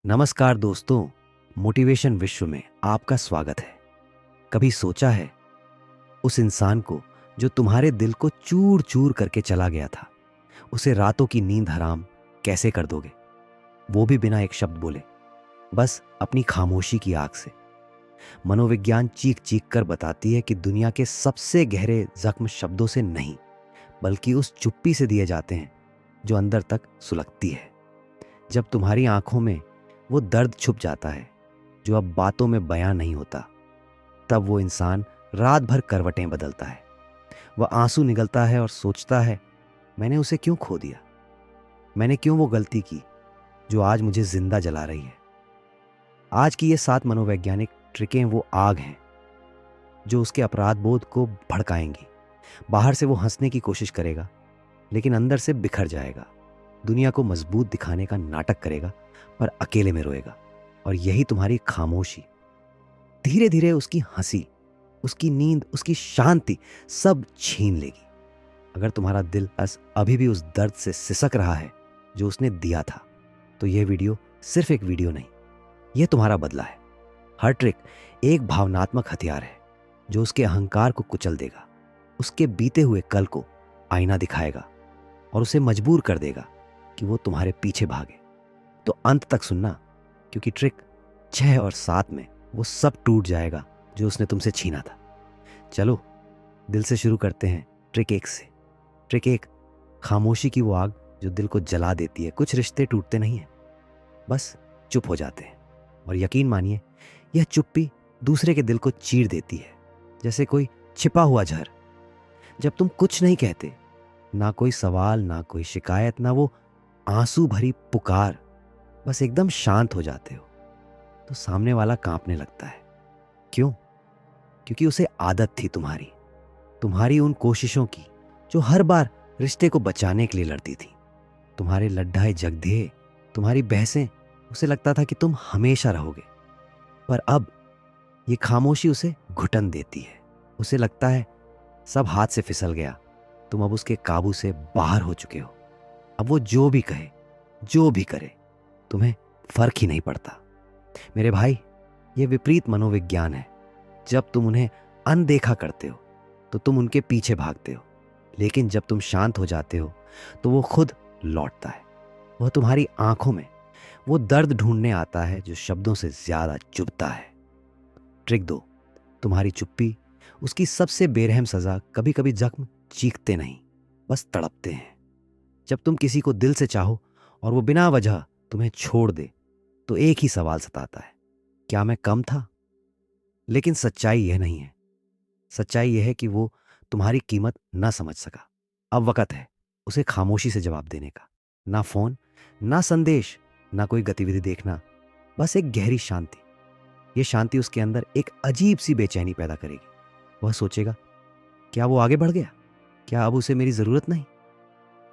नमस्कार दोस्तों, मोटिवेशन विश्व में आपका स्वागत है। कभी सोचा है उस इंसान को जो तुम्हारे दिल को चूर चूर करके चला गया था, उसे रातों की नींद हराम कैसे कर दोगे? वो भी बिना एक शब्द बोले, बस अपनी खामोशी की आग से। मनोविज्ञान चीख चीख कर बताती है कि दुनिया के सबसे गहरे जख्म शब्दों से नहीं, बल्कि उस चुप्पी से दिए जाते हैं जो अंदर तक सुलगती है। जब तुम्हारी आंखों में वो दर्द छुप जाता है जो अब बातों में बयां नहीं होता, तब वो इंसान रात भर करवटें बदलता है। वह आंसू निगलता है और सोचता है, मैंने उसे क्यों खो दिया? मैंने क्यों वो गलती की जो आज मुझे जिंदा जला रही है? आज की ये 7 मनोवैज्ञानिक ट्रिकें वो आग हैं जो उसके अपराध बोध को भड़काएंगी। बाहर से वो हंसने की कोशिश करेगा, लेकिन अंदर से बिखर जाएगा। दुनिया को मजबूत दिखाने का नाटक करेगा, पर अकेले में रोएगा। और यही तुम्हारी खामोशी धीरे धीरे उसकी हंसी, उसकी नींद, उसकी शांति सब छीन लेगी। अगर तुम्हारा दिल अभी भी उस दर्द से सिसक रहा है जो उसने दिया था, तो यह वीडियो सिर्फ एक वीडियो नहीं, यह तुम्हारा बदला है। हर ट्रिक एक भावनात्मक हथियार है जो उसके अहंकार को कुचल देगा, उसके बीते हुए कल को आईना दिखाएगा और उसे मजबूर कर देगा कि वो तुम्हारे पीछे भागे। तो अंत तक सुनना, क्योंकि ट्रिक 6 और 7 में वो सब टूट जाएगा जो उसने तुमसे छीना था। चलो दिल से शुरू करते हैं ट्रिक 1 से। ट्रिक 1, खामोशी की वो आग जो दिल को जला देती है। कुछ रिश्ते टूटते नहीं हैं, बस चुप हो जाते हैं। और यकीन मानिए, यह चुप्पी दूसरे के दिल को चीर देती है, जैसे कोई छिपा हुआ जहर। जब तुम कुछ नहीं कहते, ना कोई सवाल, ना कोई शिकायत, ना वो आंसू भरी पुकार, बस एकदम शांत हो जाते हो, तो सामने वाला कांपने लगता है। क्यों? क्योंकि उसे आदत थी तुम्हारी उन कोशिशों की जो हर बार रिश्ते को बचाने के लिए लड़ती थी। तुम्हारे लड्ढाई झगड़े, तुम्हारी बहसें, उसे लगता था कि तुम हमेशा रहोगे। पर अब ये खामोशी उसे घुटन देती है। उसे लगता है सब हाथ से फिसल गया, तुम अब उसके काबू से बाहर हो चुके हो। अब वो जो भी कहे, जो भी करे, तुम्हें फर्क ही नहीं पड़ता। मेरे भाई, ये विपरीत मनोविज्ञान है। जब तुम उन्हें अनदेखा करते हो तो तुम उनके पीछे भागते हो, लेकिन जब तुम शांत हो जाते हो तो वो खुद लौटता है। वह तुम्हारी आंखों में वो दर्द ढूंढने आता है जो शब्दों से ज्यादा चुभता है। ट्रिक 2, तुम्हारी चुप्पी उसकी सबसे बेरहम सजा। कभी कभी जख्म चीखते नहीं, बस तड़पते हैं। जब तुम किसी को दिल से चाहो और वो बिना वजह तुम्हें छोड़ दे, तो एक ही सवाल सताता है, क्या मैं कम था? लेकिन सच्चाई यह नहीं है। सच्चाई यह है कि वो तुम्हारी कीमत ना समझ सका। अब वक्त है उसे खामोशी से जवाब देने का। ना फोन, ना संदेश, ना कोई गतिविधि देखना, बस एक गहरी शांति। ये शांति उसके अंदर एक अजीब सी बेचैनी पैदा करेगी। वह सोचेगा, क्या वो आगे बढ़ गया? क्या अब उसे मेरी जरूरत नहीं?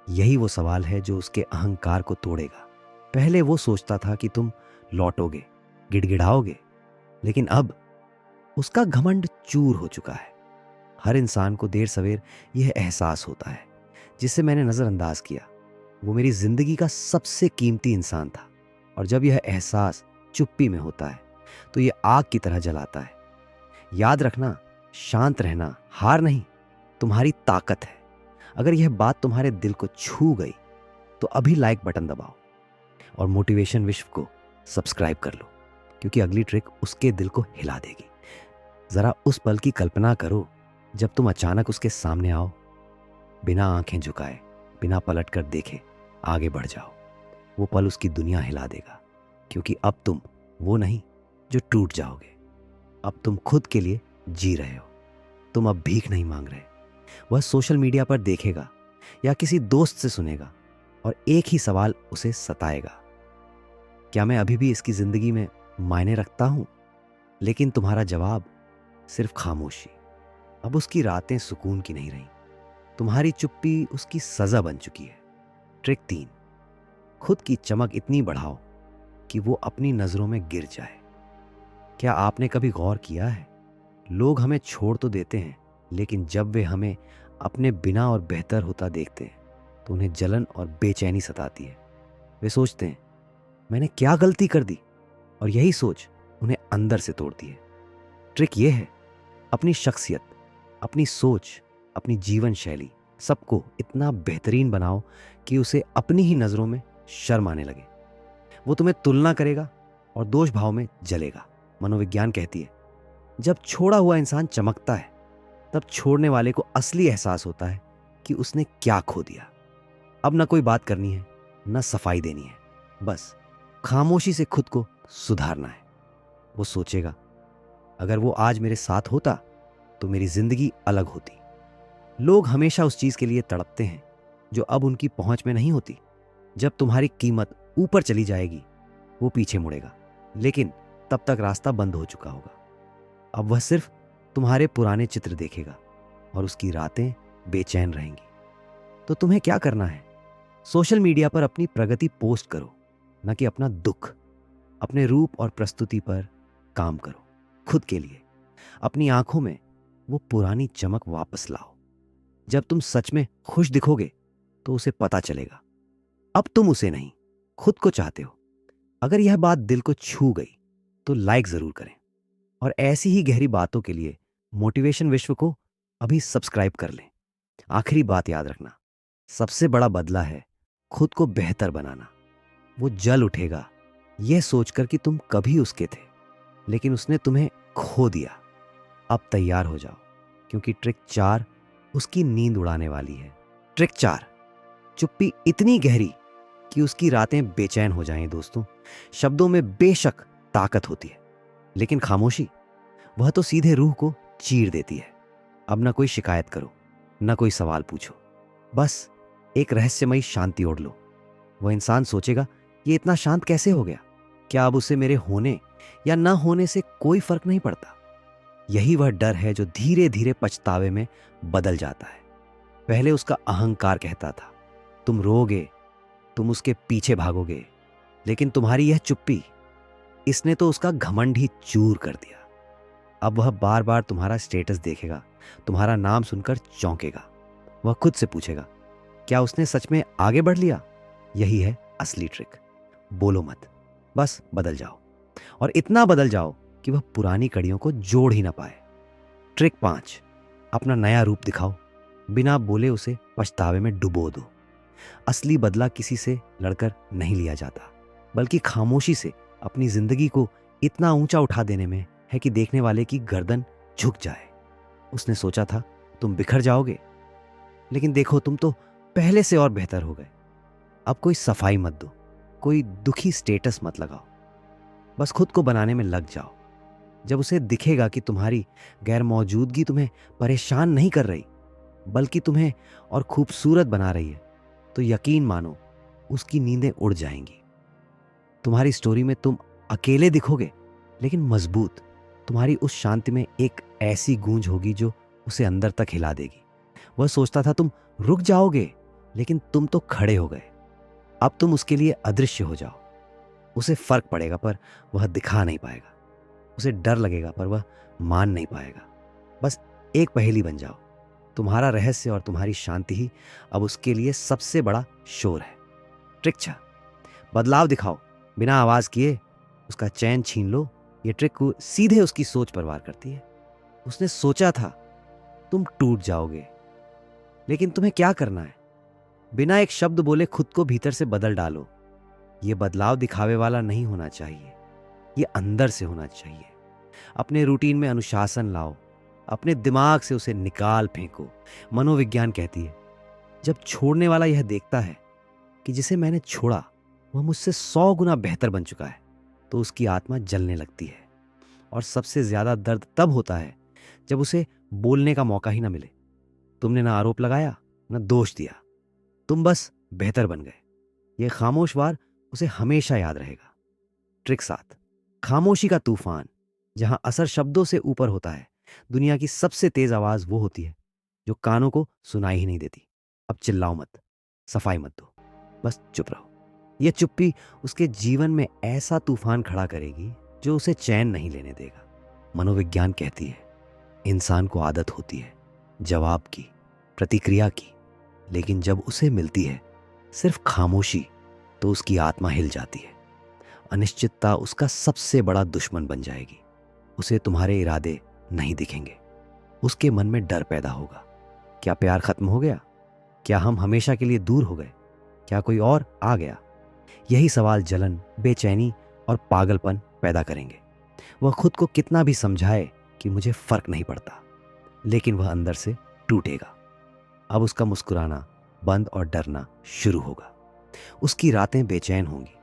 यही वो सवाल है जो उसके अहंकार को तोड़ेगा। पहले वो सोचता था कि तुम लौटोगे, गिड़गिड़ाओगे, लेकिन अब उसका घमंड चूर हो चुका है। हर इंसान को देर सवेर यह एहसास होता है, जिसे मैंने नजरअंदाज किया। वो मेरी जिंदगी का सबसे कीमती इंसान था। और जब यह एहसास चुप्पी में होता है, तो यह आग की तरह जलाता है। याद रखना, शांत रहना हार नहीं, तुम्हारी ताकत है। अगर यह बात तुम्हारे दिल को छू गई, तो अभी लाइक बटन दबाओ और मोटिवेशन विश्व को सब्सक्राइब कर लो, क्योंकि अगली ट्रिक उसके दिल को हिला देगी। जरा उस पल की कल्पना करो जब तुम अचानक उसके सामने आओ, बिना आंखें झुकाए, बिना पलट कर देखे आगे बढ़ जाओ। वो पल उसकी दुनिया हिला देगा, क्योंकि अब तुम वो नहीं जो टूट जाओगे। अब तुम खुद के लिए जी रहे हो। तुम अब भीख नहीं मांग रहे। वह सोशल मीडिया पर देखेगा या किसी दोस्त से सुनेगा, और एक ही सवाल उसे सताएगा, क्या मैं अभी भी इसकी जिंदगी में मायने रखता हूं? लेकिन तुम्हारा जवाब सिर्फ खामोशी। अब उसकी रातें सुकून की नहीं रही। तुम्हारी चुप्पी उसकी सजा बन चुकी है। ट्रिक 3, खुद की चमक इतनी बढ़ाओ कि वो अपनी नजरों में गिर जाए। क्या आपने कभी गौर किया है, लोग हमें छोड़ तो देते हैं, लेकिन जब वे हमें अपने बिना और बेहतर होता देखते हैं, तो उन्हें जलन और बेचैनी सताती है। वे सोचते हैं, मैंने क्या गलती कर दी, और यही सोच उन्हें अंदर से तोड़ती है। ट्रिक ये है, अपनी शख्सियत, अपनी सोच, अपनी जीवन शैली सबको इतना बेहतरीन बनाओ कि उसे अपनी ही नज़रों में शर्म आने लगे। वो तुम्हें तुलना करेगा और दोष भाव में जलेगा। मनोविज्ञान कहती है, जब छोड़ा हुआ इंसान चमकता है, तब छोड़ने वाले को असली एहसास होता है कि उसने क्या खो दिया। अब ना कोई बात करनी है, ना सफाई देनी है, बस खामोशी से खुद को सुधारना है। वो सोचेगा, अगर वो आज मेरे साथ होता तो मेरी जिंदगी अलग होती। लोग हमेशा उस चीज के लिए तड़पते हैं जो अब उनकी पहुंच में नहीं होती। जब तुम्हारी कीमत ऊपर चली जाएगी, वो पीछे मुड़ेगा, लेकिन तब तक रास्ता बंद हो चुका होगा। अब वह सिर्फ तुम्हारे पुराने चित्र देखेगा और उसकी रातें बेचैन रहेंगी। तो तुम्हें क्या करना है? सोशल मीडिया पर अपनी प्रगति पोस्ट करो, न कि अपना दुख। अपने रूप और प्रस्तुति पर काम करो, खुद के लिए। अपनी आंखों में वो पुरानी चमक वापस लाओ। जब तुम सच में खुश दिखोगे तो उसे पता चलेगा अब तुम उसे नहीं, खुद को चाहते हो। अगर यह बात दिल को छू गई तो लाइक जरूर करें, और ऐसी ही गहरी बातों के लिए मोटिवेशन विश्व को अभी सब्सक्राइब कर लें। आखिरी बात याद रखना, सबसे बड़ा बदला है खुद को बेहतर बनाना। वो जल उठेगा यह सोचकर कि तुम कभी उसके थे, लेकिन उसने तुम्हें खो दिया। अब तैयार हो जाओ, क्योंकि ट्रिक 4 उसकी नींद उड़ाने वाली है। ट्रिक 4, चुप्पी इतनी गहरी कि उसकी रातें बेचैन हो जाएं। दोस्तों, शब्दों में बेशक ताकत होती है, लेकिन खामोशी, वह तो सीधे रूह को चीर देती है। अब ना कोई शिकायत करो, ना कोई सवाल पूछो, बस एक रहस्यमयी शांति ओढ़ लो। वह इंसान सोचेगा, ये इतना शांत कैसे हो गया? क्या अब उसे मेरे होने या ना होने से कोई फर्क नहीं पड़ता? यही वह डर है जो धीरे धीरे पछतावे में बदल जाता है। पहले उसका अहंकार कहता था, तुम रोगे, तुम उसके पीछे भागोगे, लेकिन तुम्हारी यह चुप्पी, इसने तो उसका घमंड ही चूर कर दिया। अब वह बार बार तुम्हारा स्टेटस देखेगा, तुम्हारा नाम सुनकर चौंकेगा। वह खुद से पूछेगा, क्या उसने सच में आगे बढ़ लिया? यही है असली ट्रिक। बोलो मत, बस बदल जाओ, और इतना बदल जाओ कि वह पुरानी कड़ियों को जोड़ ही ना पाए। ट्रिक 5, अपना नया रूप दिखाओ, बिना बोले उसे पछतावे में डुबो दो। असली बदला किसी से लड़कर नहीं लिया जाता, बल्कि खामोशी से अपनी जिंदगी को इतना ऊंचा उठा देने में है कि देखने वाले की गर्दन झुक जाए। उसने सोचा था तुम बिखर जाओगे, लेकिन देखो तुम तो पहले से और बेहतर हो गए। अब कोई सफाई मत दो, कोई दुखी स्टेटस मत लगाओ, बस खुद को बनाने में लग जाओ। जब उसे दिखेगा कि तुम्हारी गैर मौजूदगी तुम्हें परेशान नहीं कर रही, बल्कि तुम्हें और खूबसूरत बना रही है, तो यकीन मानो उसकी नींदें उड़ जाएंगी। तुम्हारी स्टोरी में तुम अकेले दिखोगे, लेकिन मजबूत। तुम्हारी उस शांति में एक ऐसी गूंज होगी जो उसे अंदर तक हिला देगी। वह सोचता था तुम रुक जाओगे, लेकिन तुम तो खड़े हो गए। अब तुम उसके लिए अदृश्य हो जाओ। उसे फर्क पड़ेगा पर वह दिखा नहीं पाएगा, उसे डर लगेगा पर वह मान नहीं पाएगा। बस एक पहेली बन जाओ। तुम्हारा रहस्य और तुम्हारी शांति ही अब उसके लिए सबसे बड़ा शोर है। ट्रिक 6, बदलाव दिखाओ, बिना आवाज किए उसका चैन छीन लो। यह ट्रिक को सीधे उसकी सोच पर वार करती है। उसने सोचा था तुम टूट जाओगे, लेकिन तुम्हें क्या करना है? बिना एक शब्द बोले खुद को भीतर से बदल डालो। यह बदलाव दिखावे वाला नहीं होना चाहिए, यह अंदर से होना चाहिए। अपने रूटीन में अनुशासन लाओ, अपने दिमाग से उसे निकाल फेंको। मनोविज्ञान कहती है, जब छोड़ने वाला यह देखता है कि जिसे मैंने छोड़ा वह मुझसे 100 गुना बेहतर बन चुका है, तो उसकी आत्मा जलने लगती है। और सबसे ज्यादा दर्द तब होता है जब उसे बोलने का मौका ही ना मिले। तुमने ना आरोप लगाया, ना दोष दिया, तुम बस बेहतर बन गए। यह खामोश वार उसे हमेशा याद रहेगा। ट्रिक 7, खामोशी का तूफान। जहां असर शब्दों से ऊपर होता है, दुनिया की सबसे तेज आवाज वो होती है जो कानों को सुनाई ही नहीं देती। अब चिल्लाओ मत, सफाई मत दो, बस चुप रहो। यह चुप्पी उसके जीवन में ऐसा तूफान खड़ा करेगी जो उसे चैन नहीं लेने देगा। मनोविज्ञान कहती है, इंसान को आदत होती है जवाब की, प्रतिक्रिया की, लेकिन जब उसे मिलती है सिर्फ खामोशी, तो उसकी आत्मा हिल जाती है। अनिश्चितता उसका सबसे बड़ा दुश्मन बन जाएगी। उसे तुम्हारे इरादे नहीं दिखेंगे। उसके मन में डर पैदा होगा। क्या प्यार खत्म हो गया? क्या हम हमेशा के लिए दूर हो गए? क्या कोई और आ गया? यही सवाल जलन, बेचैनी और पागलपन पैदा करेंगे। वह खुद को कितना भी समझाए कि मुझे फर्क नहीं पड़ता, लेकिन वह अंदर से टूटेगा। अब उसका मुस्कुराना बंद और डरना शुरू होगा। उसकी रातें बेचैन होंगी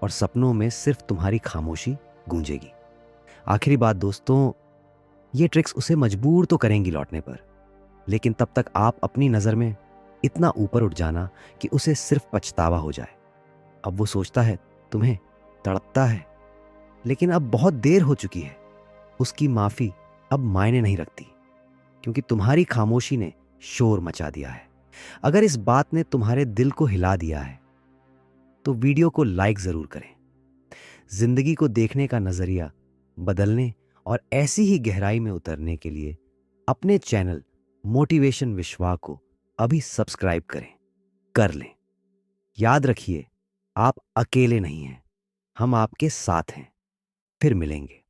और सपनों में सिर्फ तुम्हारी खामोशी गूंजेगी। आखिरी बात दोस्तों, ये ट्रिक्स उसे मजबूर तो करेंगी लौटने पर, लेकिन तब तक आप अपनी नज़र में इतना ऊपर उठ जाना कि उसे सिर्फ पछतावा हो जाए। अब वो सोचता है, तुम्हें तड़पता है, लेकिन अब बहुत देर हो चुकी है। उसकी माफ़ी अब मायने नहीं रखती, क्योंकि तुम्हारी खामोशी ने शोर मचा दिया है। अगर इस बात ने तुम्हारे दिल को हिला दिया है तो वीडियो को लाइक ज़रूर करें। जिंदगी को देखने का नज़रिया बदलने और ऐसी ही गहराई में उतरने के लिए अपने चैनल मोटिवेशन विश्वा को अभी सब्सक्राइब कर लें। याद रखिए, आप अकेले नहीं हैं, हम आपके साथ हैं। फिर मिलेंगे।